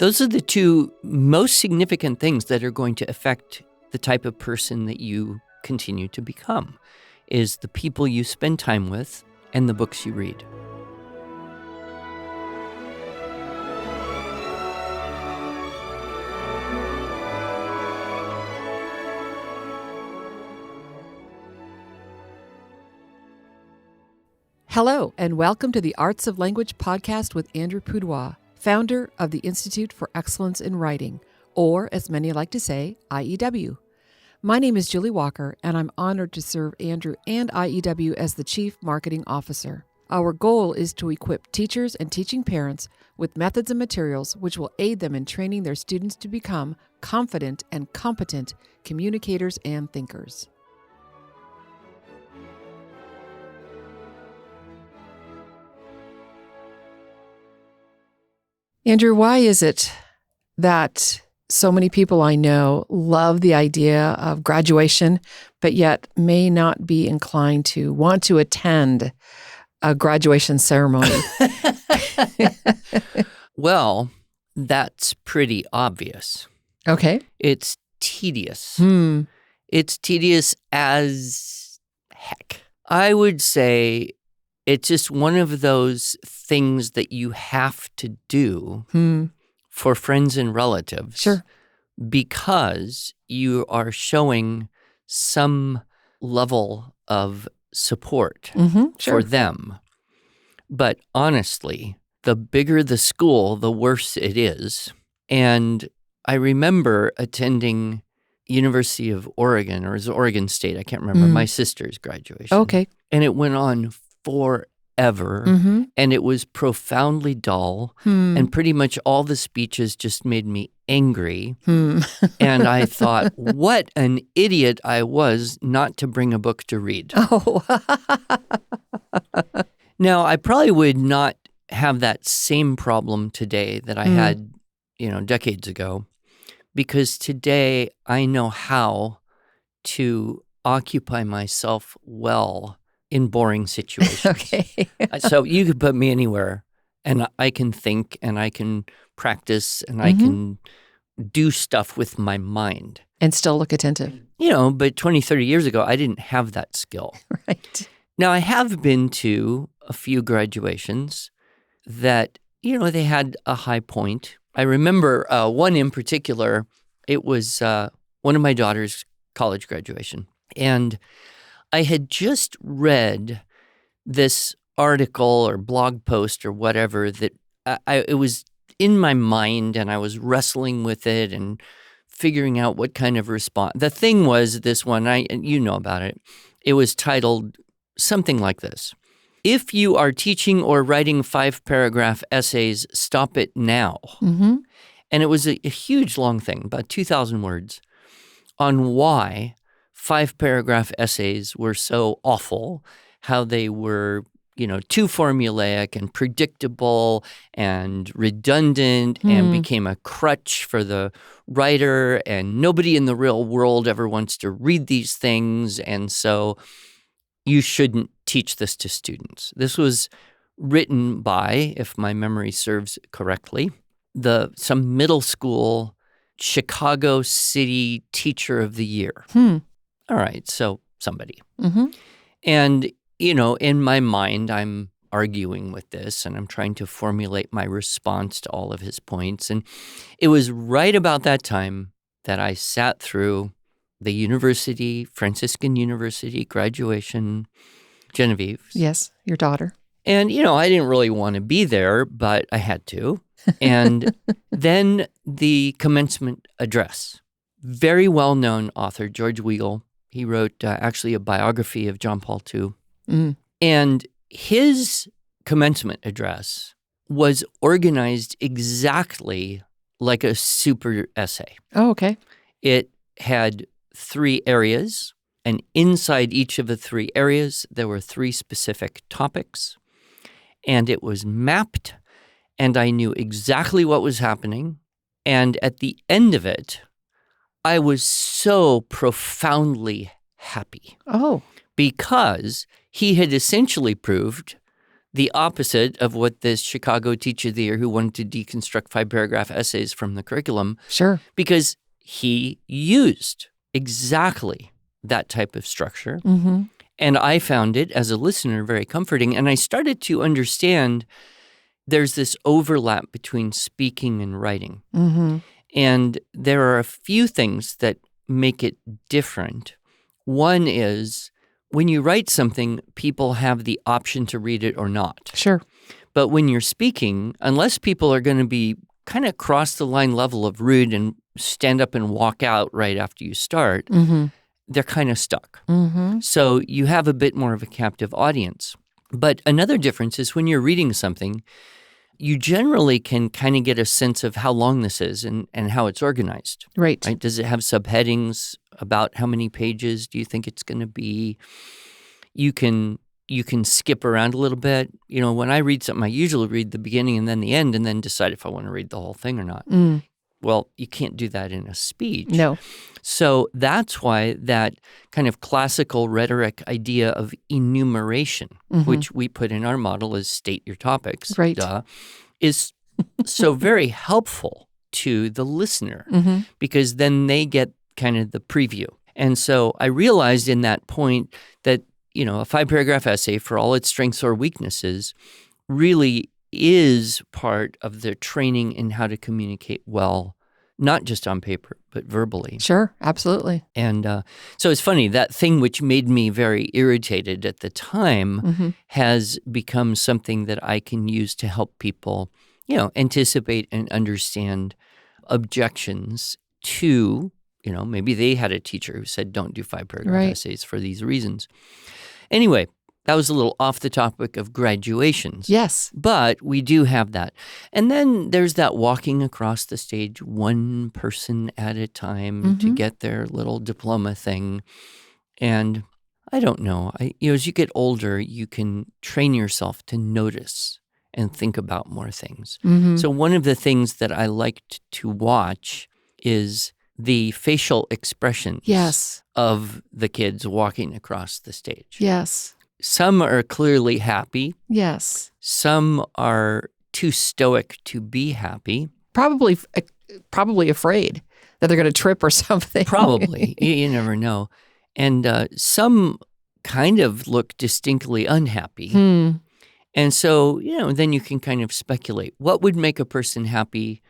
Those are the two most significant things that are going to affect the type of person that you continue to become, is the people you spend time with and the books you read. Hello, and welcome to the Arts of Language podcast with Andrew Pudewa, founder of the Institute for Excellence in Writing, or as many like to say, IEW. My name is Julie Walker, and I'm honored to serve Andrew and IEW as the Chief Marketing Officer. Our goal is to equip teachers and teaching parents with methods and materials which will aid them in training their students to become confident and competent communicators and thinkers. Andrew, why is it that so many people I know love the idea of graduation, but yet may not be inclined to want to attend a graduation ceremony? Well, that's pretty obvious. Okay. It's tedious. It's tedious as heck. I would say it's just one of those things that you have to do for friends and relatives. Sure. Because you are showing some level of support for them. But honestly, the bigger the school, the worse it is. And I remember attending University of Oregon, or is it Oregon State? I can't remember. My sister's graduation. Okay. And it went on forever, and it was profoundly dull, and pretty much all the speeches just made me angry. And I thought, what an idiot I was not to bring a book to read. Oh. Now, I probably would not have that same problem today that I had, decades ago, because today I know how to occupy myself well in boring situations. Okay. So you could put me anywhere, and I can think, and I can practice, and I can do stuff with my mind. And still look attentive. But 20, 30 years ago, I didn't have that skill. Right. Now, I have been to a few graduations that, they had a high point. I remember one in particular. It was one of my daughter's college graduation. And I had just read this article or blog post or whatever that it was in my mind, and I was wrestling with it and figuring out what kind of response. The thing was this one, you know about it. It was titled something like this: "If you are teaching or writing 5-paragraph essays, stop it now." And it was a huge long thing, about 2,000 words, on why 5-paragraph essays were so awful, how they were, too formulaic and predictable and redundant and became a crutch for the writer, and nobody in the real world ever wants to read these things, and so you shouldn't teach this to students. This was written by, if my memory serves correctly, some middle school Chicago City Teacher of the Year. All right, so somebody. And, in my mind, I'm arguing with this, and I'm trying to formulate my response to all of his points. And it was right about that time that I sat through the Franciscan University graduation, Genevieve. Yes, your daughter. And, I didn't really want to be there, but I had to. And then the commencement address. Very well-known author, George Weigel. He wrote actually a biography of John Paul II. And his commencement address was organized exactly like a super essay. Oh, okay. It had 3 areas, and inside each of the 3 areas, there were 3 specific topics. And it was mapped, and I knew exactly what was happening. And at the end of it, I was so profoundly happy. Oh. Because he had essentially proved the opposite of what this Chicago Teacher of the Year who wanted to deconstruct 5-paragraph essays from the curriculum. Sure. Because he used exactly that type of structure. Mm-hmm. And I found it, as a listener, very comforting. And I started to understand there's this overlap between speaking and writing. Mm-hmm. And there are a few things that make it different. One is when you write something, people have the option to read it or not. Sure. But when you're speaking, unless people are going to be kind of cross the line level of rude and stand up and walk out right after you start, Mm-hmm. they're kind of stuck. Mm-hmm. So you have a bit more of a captive audience. But another difference is when you're reading something, you generally can kind of get a sense of how long this is and how it's organized. Right. Does it have subheadings about how many pages do you think it's going to be? You can skip around a little bit. When I read something, I usually read the beginning and then the end and then decide if I want to read the whole thing or not. Mm. Well, you can't do that in a speech. No. So that's why that kind of classical rhetoric idea of enumeration, Mm-hmm. which we put in our model as state your topics, Right. is so very helpful to the listener Mm-hmm. because then they get kind of the preview. And so I realized in that point that, a 5-paragraph essay, for all its strengths or weaknesses, really is part of the training in how to communicate well, not just on paper, but verbally. Sure, absolutely. And so it's funny, that thing which made me very irritated at the time Mm-hmm. has become something that I can use to help people, anticipate and understand objections to, maybe they had a teacher who said, don't do 5-paragraph Right. essays for these reasons. Anyway, that was a little off the topic of graduations. Yes. But we do have that. And then there's that walking across the stage one person at a time to Mm-hmm. get their little diploma thing. And I don't know. As you get older, you can train yourself to notice and think about more things. Mm-hmm. So one of the things that I liked to watch is the facial expressions Yes. of the kids walking across the stage. Yes. Some are clearly happy. Yes. Some are too stoic to be happy. Probably afraid that they're going to trip or something. Probably. You never know. And some kind of look distinctly unhappy. Hmm. And so, then you can kind of speculate. What would make a person happy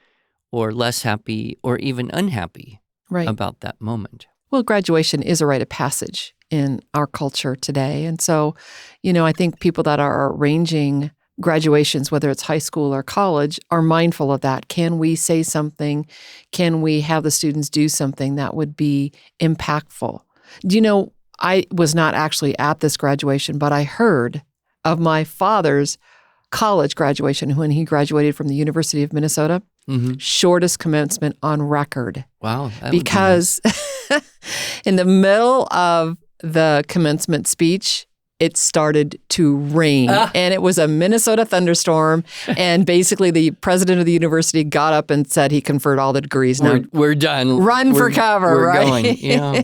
or less happy or even unhappy Right. about that moment? Well, graduation is a rite of passage in our culture today. And so, I think people that are arranging graduations, whether it's high school or college, are mindful of that. Can we say something? Can we have the students do something that would be impactful? I was not actually at this graduation, but I heard of my father's college graduation when he graduated from the University of Minnesota. Mm-hmm. Shortest commencement on record. Wow. That would be Because in the middle of the commencement speech, it started to rain. And it was a Minnesota thunderstorm. And basically the president of the university got up and said he conferred all the degrees. Now we're done. run for cover, we're right? Going. Yeah.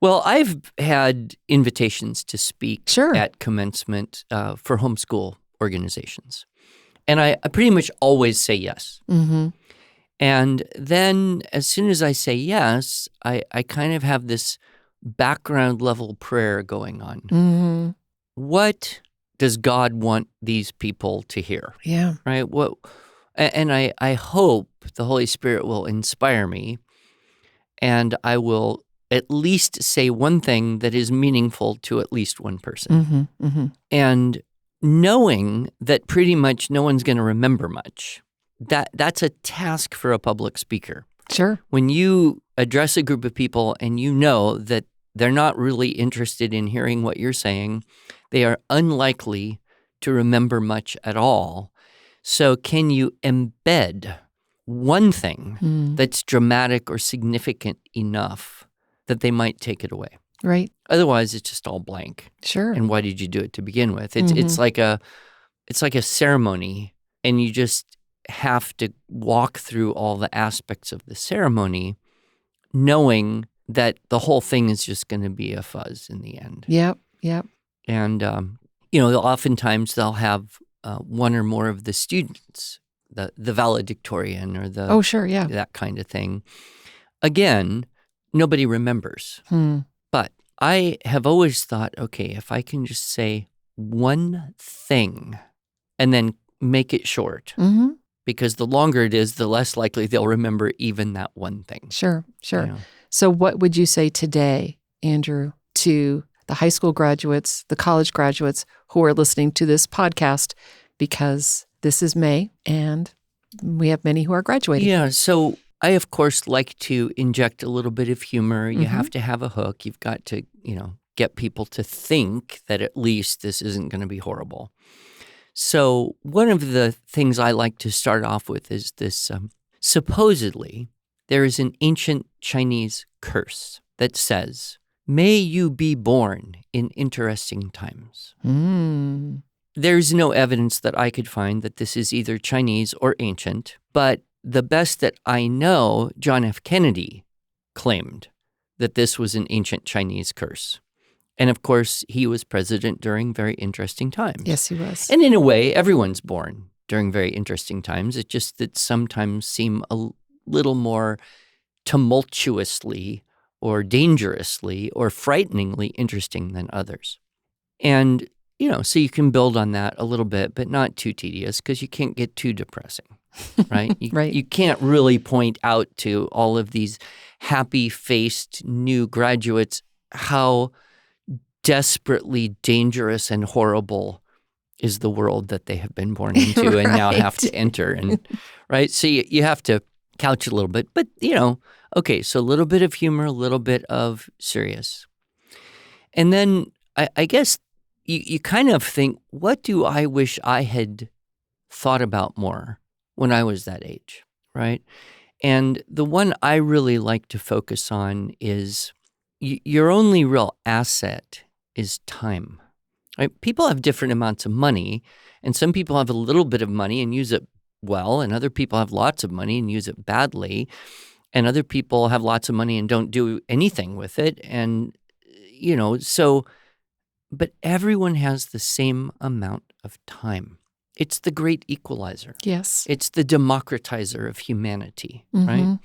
Well, I've had invitations to speak Sure. at commencement for homeschool organizations. And I pretty much always say yes. Mm-hmm. And then as soon as I say yes, I kind of have this background level prayer going on. Mm-hmm. What does God want these people to hear? Yeah. Right? And I hope the Holy Spirit will inspire me and I will at least say one thing that is meaningful to at least one person. Mm-hmm. Mm-hmm. And knowing that pretty much no one's going to remember much, that's a task for a public speaker. Sure. When you address a group of people and you know that they're not really interested in hearing what you're saying, they are unlikely to remember much at all. So can you embed one thing that's dramatic or significant enough that they might take it away? Right. Otherwise, it's just all blank. Sure. And why did you do it to begin with? It's like a ceremony, and you just have to walk through all the aspects of the ceremony, knowing that the whole thing is just going to be a fuzz in the end. Yep. Yep. And oftentimes they'll have one or more of the students, the valedictorian or the Oh, sure, yeah. that kind of thing. Again, nobody remembers. Hmm. But I have always thought, okay, if I can just say one thing and then make it short, Mm-hmm. because the longer it is, the less likely they'll remember even that one thing. Sure. You know? So what would you say today, Andrew, to the high school graduates, the college graduates who are listening to this podcast? Because this is May and we have many who are graduating. Yeah, so I, of course, like to inject a little bit of humor. You Mm-hmm. have to have a hook. You've got to, get people to think that at least this isn't going to be horrible. So one of the things I like to start off with is this, supposedly, there is an ancient Chinese curse that says, "May you be born in interesting times." Mm. There's no evidence that I could find that this is either Chinese or ancient, but the best that I know, John F. Kennedy claimed that this was an ancient Chinese curse. And of course, he was president during very interesting times. Yes, he was. And in a way, everyone's born during very interesting times. It's just that sometimes seem a little more tumultuously or dangerously or frighteningly interesting than others. And, so you can build on that a little bit, but not too tedious because you can't get too depressing, right? Right. You can't really point out to all of these happy-faced new graduates how desperately dangerous and horrible is the world that they have been born into and now have to enter. And right, so you have to couch it a little bit, but okay, so a little bit of humor, a little bit of serious, and then I guess you kind of think, what do I wish I had thought about more when I was that age, right? And the one I really like to focus on is your only real asset is time. Right? People have different amounts of money, and some people have a little bit of money and use it well, and other people have lots of money and use it badly, and other people have lots of money and don't do anything with it. And, but everyone has the same amount of time. It's the great equalizer. Yes. It's the democratizer of humanity, Mm-hmm. right?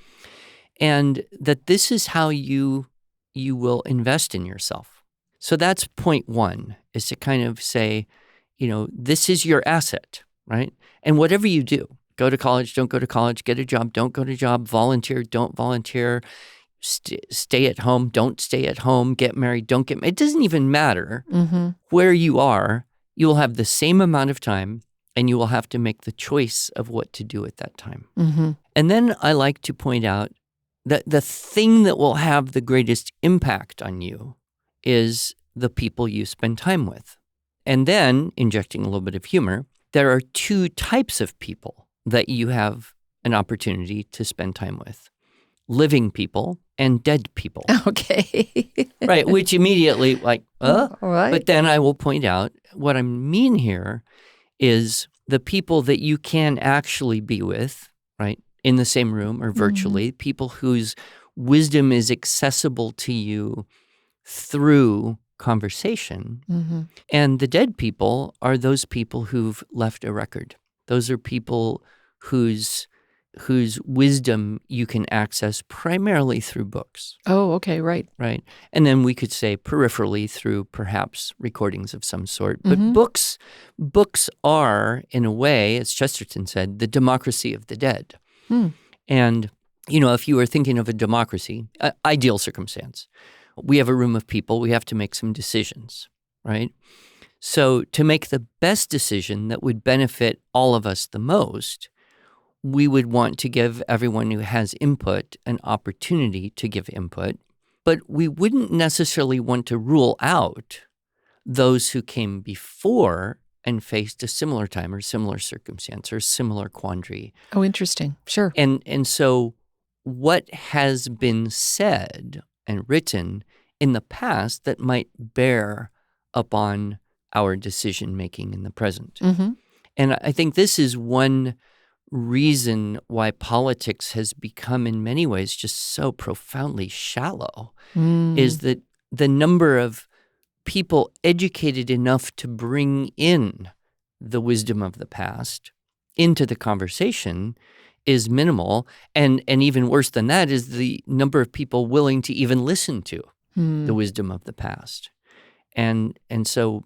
And that this is how you will invest in yourself. So that's point one, is to kind of say, this is your asset, right? And whatever you do, go to college, don't go to college, get a job, don't go to job, volunteer, don't volunteer, stay at home, don't stay at home, get married, don't get married. It doesn't even matter Mm-hmm. where you are. You will have the same amount of time, and you will have to make the choice of what to do at that time. Mm-hmm. And then I like to point out that the thing that will have the greatest impact on you is the people you spend time with. And then, injecting a little bit of humor, there are two types of people that you have an opportunity to spend time with: living people and dead people. Okay. Right, which immediately All right. But then I will point out what I mean here is the people that you can actually be with, right, in the same room or virtually, people whose wisdom is accessible to you through conversation. Mm-hmm. And the dead people are those people who've left a record. Those are people whose wisdom you can access primarily through books. Oh, okay, right. Right. And then we could say peripherally through perhaps recordings of some sort. But Mhm. books are, in a way, as Chesterton said, the democracy of the dead. Hmm. And, if you were thinking of a democracy, ideal circumstance, we have a room of people, we have to make some decisions, right? So to make the best decision that would benefit all of us the most, we would want to give everyone who has input an opportunity to give input, but we wouldn't necessarily want to rule out those who came before and faced a similar time or similar circumstance or similar quandary. Oh, interesting. Sure. And so what has been said and written in the past that might bear upon our decision-making in the present. Mm-hmm. And I think this is one reason why politics has become in many ways just so profoundly shallow, is that the number of people educated enough to bring in the wisdom of the past into the conversation is minimal. And even worse than that is the number of people willing to even listen to the wisdom of the past. And so,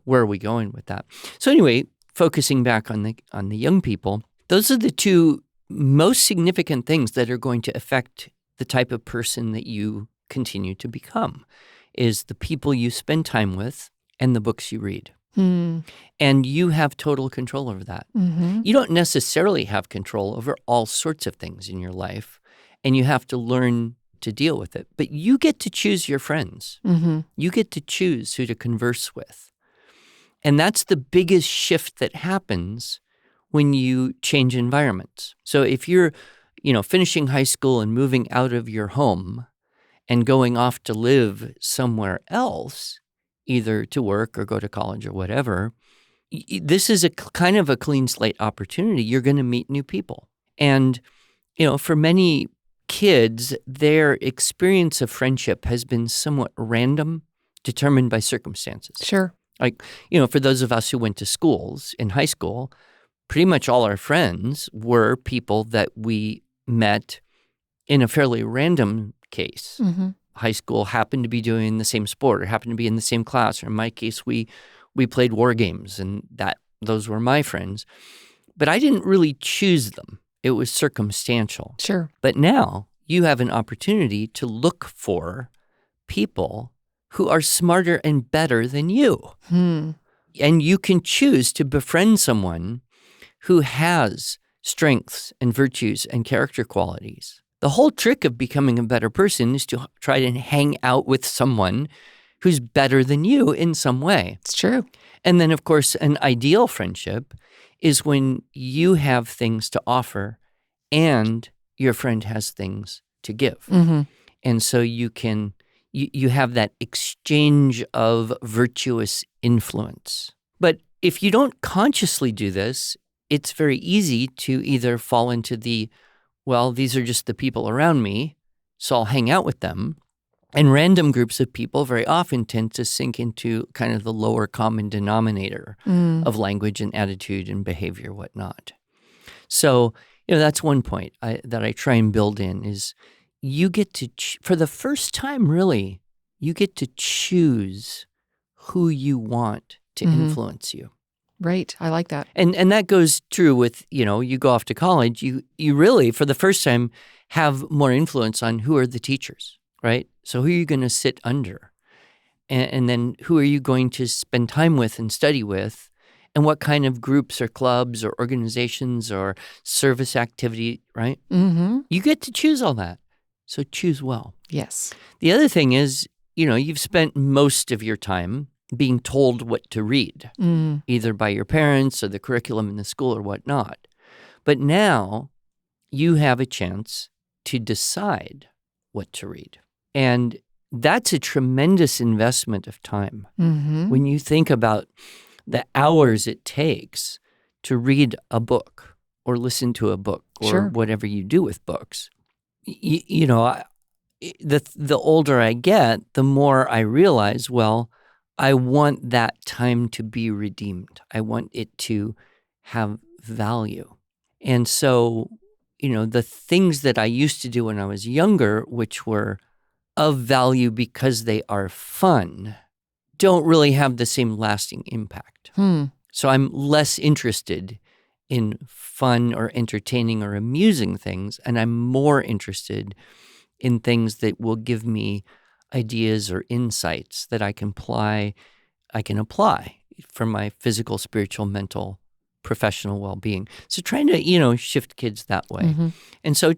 where are we going with that? So anyway, focusing back on the young people, those are the two most significant things that are going to affect the type of person that you continue to become, is the people you spend time with and the books you read. And you have total control over that. You don't necessarily have control over all sorts of things in your life, and you have to learn to deal with it. But you get to choose your friends. You get to choose who to converse with. And that's the biggest shift that happens when you change environments. So if you're, finishing high school and moving out of your home and going off to live somewhere else, either to work or go to college or whatever, this is a kind of a clean slate opportunity. You're going to meet new people. And, for many kids, their experience of friendship has been somewhat random, determined by circumstances. Sure. Like, for those of us who went to schools in high school, pretty much all our friends were people that we met in a fairly random case. High school happened to be doing the same sport or happened to be in the same class. Or in my case, we played war games, and those were my friends. But I didn't really choose them. It was circumstantial. Sure. But now you have an opportunity to look for people who are smarter and better than you. And you can choose to befriend someone who has strengths and virtues and character qualities. The whole trick of becoming a better person is to try to hang out with someone who's better than you in some way. It's true. And then, of course, an ideal friendship is when you have things to offer and your friend has things to give. And so you have that exchange of virtuous influence. But if you don't consciously do this, it's very easy to either fall into these are just the people around me, so I'll hang out with them. And random groups of people very often tend to sink into kind of the lower common denominator of language and attitude and behavior, whatnot. So, that's one point that I try and build in is you get to, for the first time really, you get to choose who you want to influence you. Right. I like that. And that goes true with, you go off to college, you really, for the first time, have more influence on who are the teachers, right? So who are you going to sit under? And then who are you going to spend time with and study with? And what kind of groups or clubs or organizations or service activity, right? You get to choose all that. So choose well. Yes. The other thing is, you've spent most of your time being told what to read, either by your parents or the curriculum in the school or whatnot. But now you have a chance to decide what to read. And that's a tremendous investment of time. When you think about the hours it takes to read a book or listen to a book or whatever you do with books, the older I get, the more I realize, I want that time to be redeemed. I want it to have value. And so, the things that I used to do when I was younger, which were of value because they are fun, don't really have the same lasting impact. So I'm less interested in fun or entertaining or amusing things, and I'm more interested in things that will give me ideas or insights that I can apply for my physical, spiritual, mental, professional well-being. So trying to, shift kids that way. And so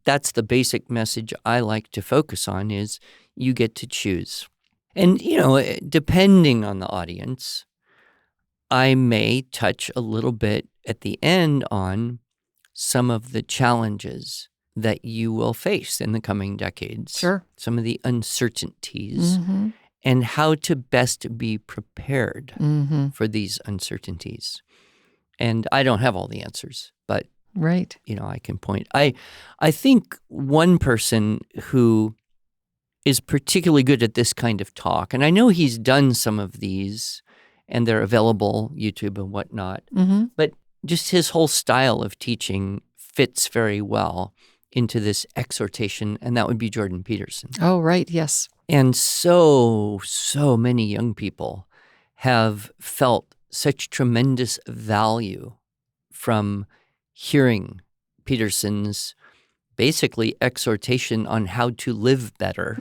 that's the basic message I like to focus on is you get to choose. And, depending on the audience, I may touch a little bit at the end on some of the challenges that you will face in the coming decades. Sure. Some of the uncertainties and how to best be prepared for these uncertainties. And I don't have all the answers, but right. I can point. I think one person who is particularly good at this kind of talk. And I know he's done some of these, and they're available, YouTube and whatnot. But just his whole style of teaching fits very well into this exhortation, and that would be Jordan Peterson. Oh, right. Yes. And so many young people have felt such tremendous value from hearing Peterson's basically exhortation on how to live better,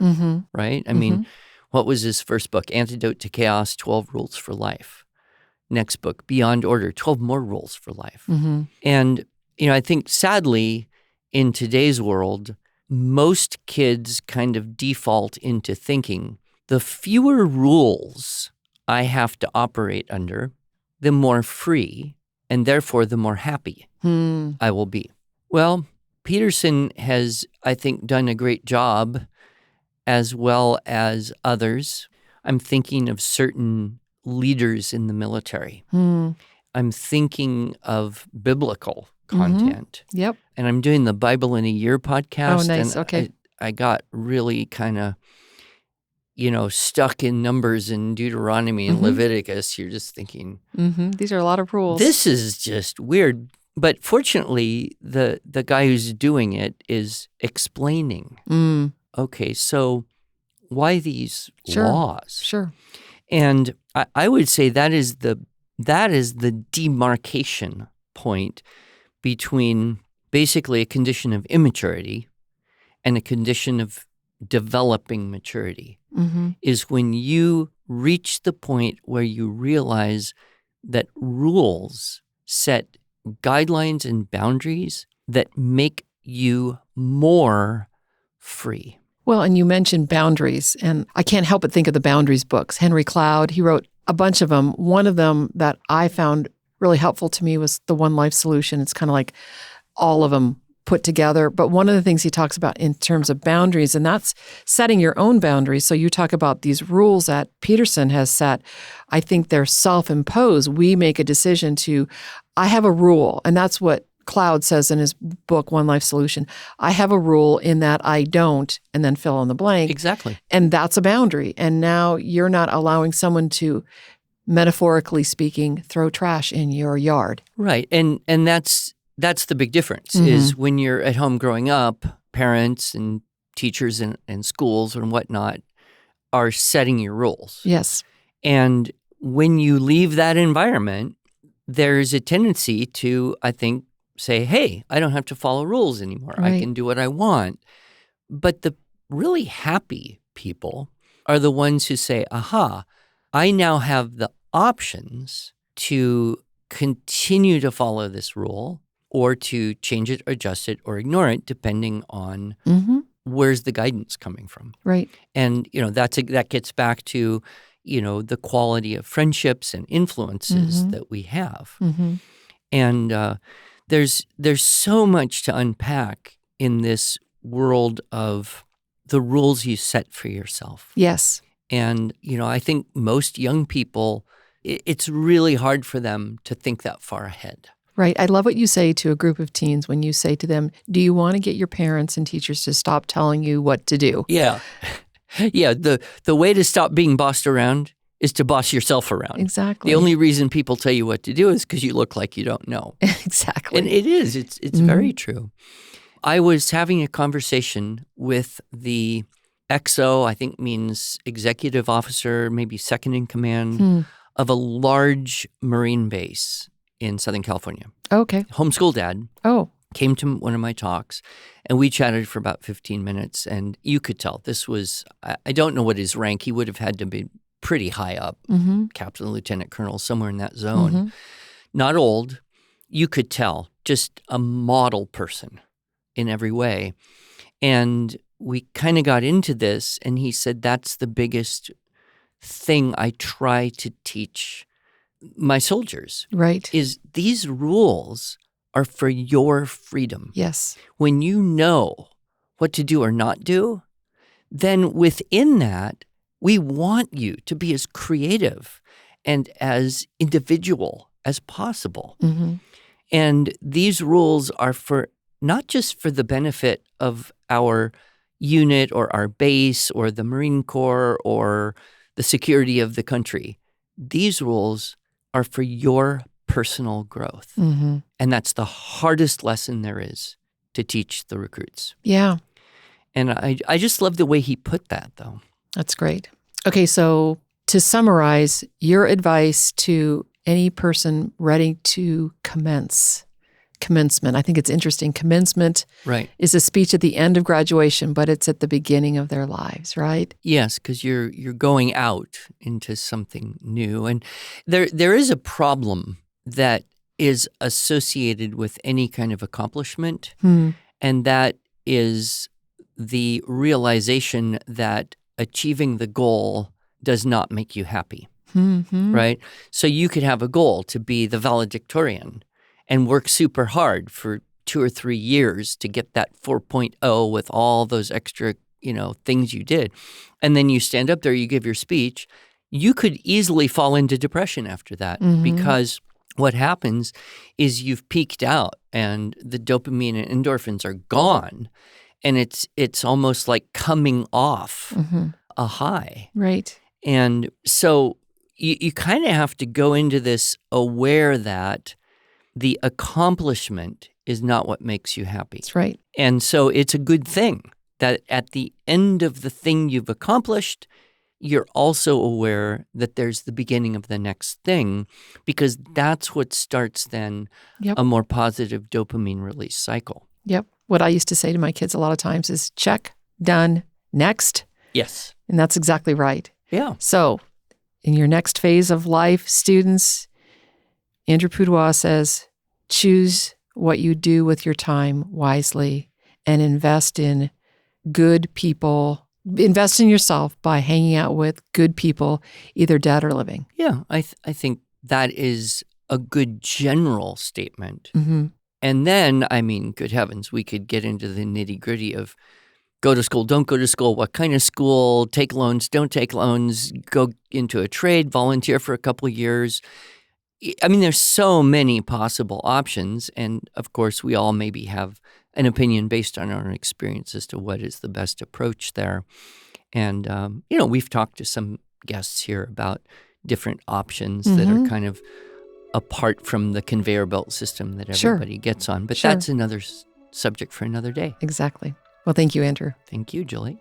right? I mean, what was his first book? Antidote to Chaos, 12 Rules for Life. Next book, Beyond Order, 12 More Rules for Life. And, I think sadly, in today's world, most kids kind of default into thinking the fewer rules I have to operate under, the more free, and therefore the more happy I will be. Well, Peterson has, I think, done a great job, as well as others. I'm thinking of certain leaders in the military. I'm thinking of biblical content. Yep. And I'm doing the Bible in a Year podcast. Oh, nice. And Okay. I got really kind of, stuck in Numbers and Deuteronomy and Leviticus. You're just thinking, These are a lot of rules. this is just weird. But fortunately, the guy who's doing it is explaining, okay, so why these laws? Sure. And I would say that is the demarcation point between basically a condition of immaturity and a condition of developing maturity, is when you reach the point where you realize that rules set guidelines and boundaries that make you more free. Well, and you mentioned boundaries, and I can't help but think of the Boundaries books. Henry Cloud, he wrote a bunch of them. One of them that I found really helpful to me was the One Life Solution. It's kind of like all of them put together. But one of the things he talks about in terms of boundaries, and that's setting your own boundaries. So you talk about these rules that Peterson has set. I think they're self-imposed. We make a decision to, I have a rule, and that's what Cloud says in his book, One Life Solution. I have a rule in that I don't, and then fill in the blank. Exactly. And that's a boundary. And now you're not allowing someone to, metaphorically speaking, throw trash in your yard. Right. And that's the big difference, is when you're at home growing up, parents and teachers and schools and whatnot are setting your rules. Yes. And when you leave that environment, there's a tendency to, I think, say, hey, I don't have to follow rules anymore. Right. I can do what I want. But the really happy people are the ones who say, aha, I now have the options to continue to follow this rule or to change it, adjust it, or ignore it, depending on where's the guidance coming from. Right. And, that gets back to, the quality of friendships and influences that we have. And there's so much to unpack in this world of the rules you set for yourself. Yes. And, I think most young people, it's really hard for them to think that far ahead. Right. I love what you say to a group of teens when you say to them, do you want to get your parents and teachers to stop telling you what to do? Yeah. Yeah. The way to stop being bossed around is to boss yourself around. Exactly. The only reason people tell you what to do is because you look like you don't know. Exactly. And it is. It's very true. I was having a conversation with the XO, I think means executive officer, maybe second in command, of a large Marine base in Southern California. Okay. Homeschool dad. Oh. Came to one of my talks, and we chatted for about 15 minutes, and you could tell this was, I don't know what his rank, he would have had to be pretty high up, captain, lieutenant colonel, somewhere in that zone. Not old. You could tell, just a model person in every way. And we kind of got into this, and he said, that's the biggest thing I try to teach my soldiers. Right. Is these rules are for your freedom. Yes. When you know what to do or not do, then within that, we want you to be as creative and as individual as possible. And these rules are for not just for the benefit of our unit or our base or the Marine Corps or the security of the country. These rules are for your personal growth. Mm-hmm. And that's the hardest lesson there is to teach the recruits. Yeah. And I just love the way he put that, though. That's great. Okay, so to summarize, your advice to any person ready to commencement. I think it's interesting. Commencement Right. is a speech at the end of graduation, but it's at the beginning of their lives, right? Yes, because you're going out into something new. And there is a problem that is associated with any kind of accomplishment, and that is the realization that achieving the goal does not make you happy, right? So you could have a goal to be the valedictorian and work super hard for 2 or 3 years to get that 4.0 with all those extra, things you did. And then you stand up there, you give your speech. You could easily fall into depression after that because what happens is you've peaked out and the dopamine and endorphins are gone. And it's almost like coming off a high. Right. And so you kind of have to go into this aware that the accomplishment is not what makes you happy. That's right. And so it's a good thing that at the end of the thing you've accomplished, you're also aware that there's the beginning of the next thing, because that's what starts then a more positive dopamine release cycle. Yep. What I used to say to my kids a lot of times is check, done, next. Yes. And that's exactly right. Yeah. So in your next phase of life, students, Andrew Pudewa says, choose what you do with your time wisely and invest in good people. Invest in yourself by hanging out with good people, either dead or living. Yeah, I think that is a good general statement. And then, good heavens, we could get into the nitty-gritty of go to school, don't go to school, what kind of school, take loans, don't take loans, go into a trade, volunteer for a couple of years. There's so many possible options. And of course, we all maybe have an opinion based on our own experience as to what is the best approach there. And, we've talked to some guests here about different options that are kind of apart from the conveyor belt system that everybody gets on. But that's another subject for another day. Exactly. Well, thank you, Andrew. Thank you, Julie.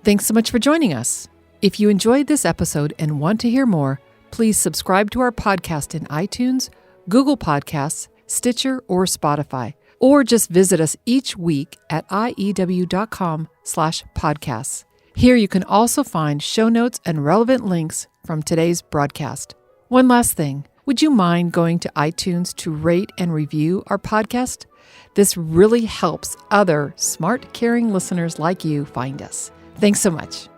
Thanks so much for joining us. If you enjoyed this episode and want to hear more, please subscribe to our podcast in iTunes, Google Podcasts, Stitcher, or Spotify, or just visit us each week at iew.com/podcasts. Here you can also find show notes and relevant links from today's broadcast. One last thing, would you mind going to iTunes to rate and review our podcast? This really helps other smart, caring listeners like you find us. Thanks so much.